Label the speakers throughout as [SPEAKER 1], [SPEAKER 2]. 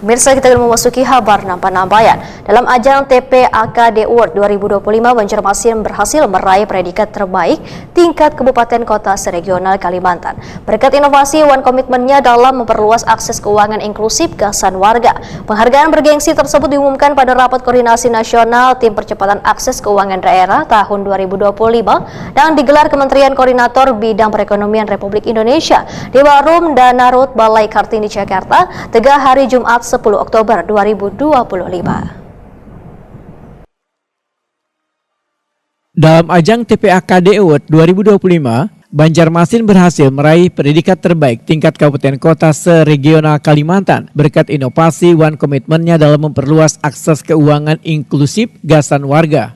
[SPEAKER 1] Pemirsa, kita akan memasuki kabar nambahan. Dalam ajang TPAKD Award 2025, Banjarmasin berhasil meraih predikat terbaik tingkat kabupaten kota seregional Kalimantan. Berkat inovasi One komitmennya dalam memperluas akses keuangan inklusif gasan warga. Penghargaan bergengsi tersebut diumumkan pada Rapat Koordinasi Nasional Tim Percepatan Akses Keuangan Daerah tahun 2025 yang digelar Kementerian Koordinator Bidang Perekonomian Republik Indonesia di Ballroom Danarut Balai Kartini Jakarta, Tegah hari Jumat 10 Oktober 2025.
[SPEAKER 2] Dalam ajang TPAKD Award 2025, Banjarmasin berhasil meraih predikat terbaik tingkat kabupaten kota seregional Kalimantan berkat inovasi One komitmennya dalam memperluas akses keuangan inklusif gasan warga.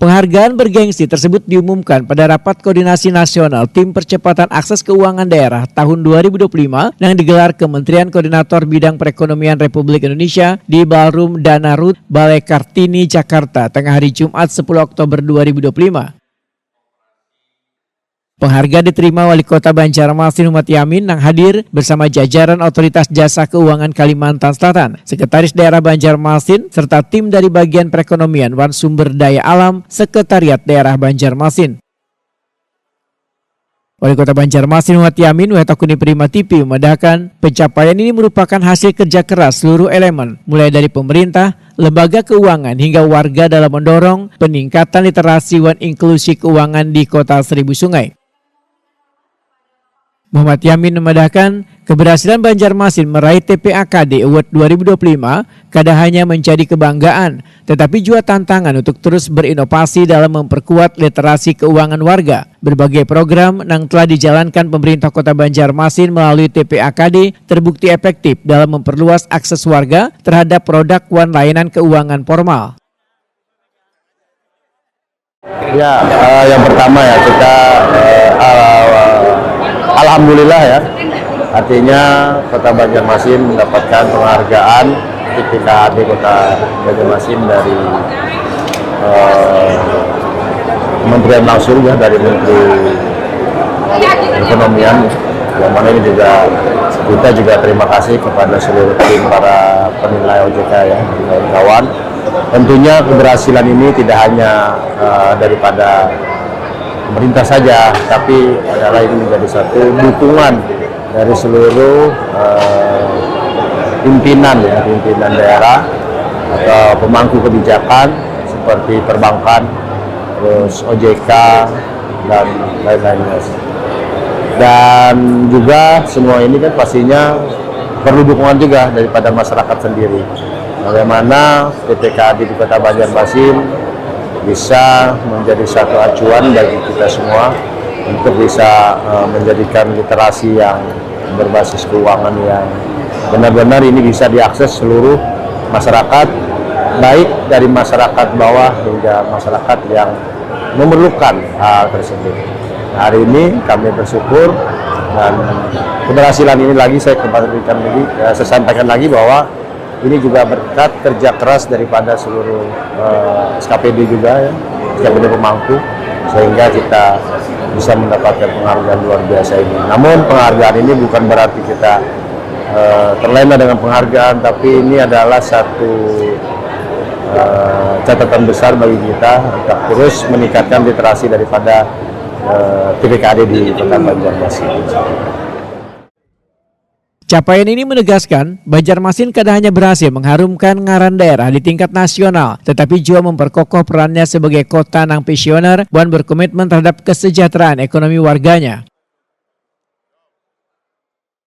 [SPEAKER 2] Penghargaan bergengsi tersebut diumumkan pada Rapat Koordinasi Nasional Tim Percepatan Akses Keuangan Daerah tahun 2025 yang digelar Kementerian Koordinator Bidang Perekonomian Republik Indonesia di Ballroom Danarut Balai Kartini Jakarta tengah hari Jumat 10 Oktober 2025. Penghargaan diterima Wali Kota Banjarmasin Muhammad Yamin yang hadir bersama jajaran Otoritas Jasa Keuangan Kalimantan Selatan, Sekretaris Daerah Banjarmasin, serta tim dari Bagian Perekonomian Wan Sumber Daya Alam Sekretariat Daerah Banjarmasin. Wali Kota Banjarmasin Muhammad Yamin Wetakuni Prima TV memedahkan pencapaian ini merupakan hasil kerja keras seluruh elemen, mulai dari pemerintah, lembaga keuangan hingga warga dalam mendorong peningkatan literasi dan inklusi keuangan di Kota Seribu Sungai. Muhammad Yamin memedahkan keberhasilan Banjarmasin meraih TPAKD Award 2025 kada hanya menjadi kebanggaan, tetapi juga tantangan untuk terus berinovasi dalam memperkuat literasi keuangan warga. Berbagai program yang telah dijalankan pemerintah Kota Banjarmasin melalui TPAKD terbukti efektif dalam memperluas akses warga terhadap produk One layanan keuangan formal.
[SPEAKER 3] Ya, yang pertama ya kita alhamdulillah ya, artinya Kota Banjarmasin mendapatkan penghargaan TPAKD Kota Banjarmasin dari Kementerian langsung ya, dari Menteri Perekonomian, yang mana ini juga kita juga terima kasih kepada seluruh tim para penilai OJK ya, kawan. Tentunya keberhasilan ini tidak hanya daripada pemerintah saja, tapi adalah ini menjadi satu dukungan dari seluruh pimpinan daerah atau pemangku kebijakan seperti perbankan, terus OJK dan lain-lainnya. Dan juga semua ini kan pastinya perlu dukungan juga daripada masyarakat sendiri. Bagaimana TPAKD di Kota Banjarmasin bisa menjadi satu acuan bagi kita semua untuk bisa menjadikan literasi yang berbasis keuangan yang benar-benar ini bisa diakses seluruh masyarakat, baik dari masyarakat bawah hingga masyarakat yang memerlukan hal tersebut. Hari ini kami bersyukur, dan keberhasilan ini lagi saya sampaikan lagi bahwa ini juga berkat kerja keras daripada seluruh SKPD juga ya, SKPD pemangku, sehingga kita bisa mendapatkan penghargaan luar biasa ini. Namun penghargaan ini bukan berarti kita terlena dengan penghargaan, tapi ini adalah satu catatan besar bagi kita untuk terus meningkatkan literasi daripada TPAKD di Kota Banjarmasin.
[SPEAKER 2] Capaian ini menegaskan Banjarmasin kada hanya berhasil mengharumkan ngaran daerah di tingkat nasional, tetapi juga memperkokoh perannya sebagai kota yang visioner dan berkomitmen terhadap kesejahteraan ekonomi warganya.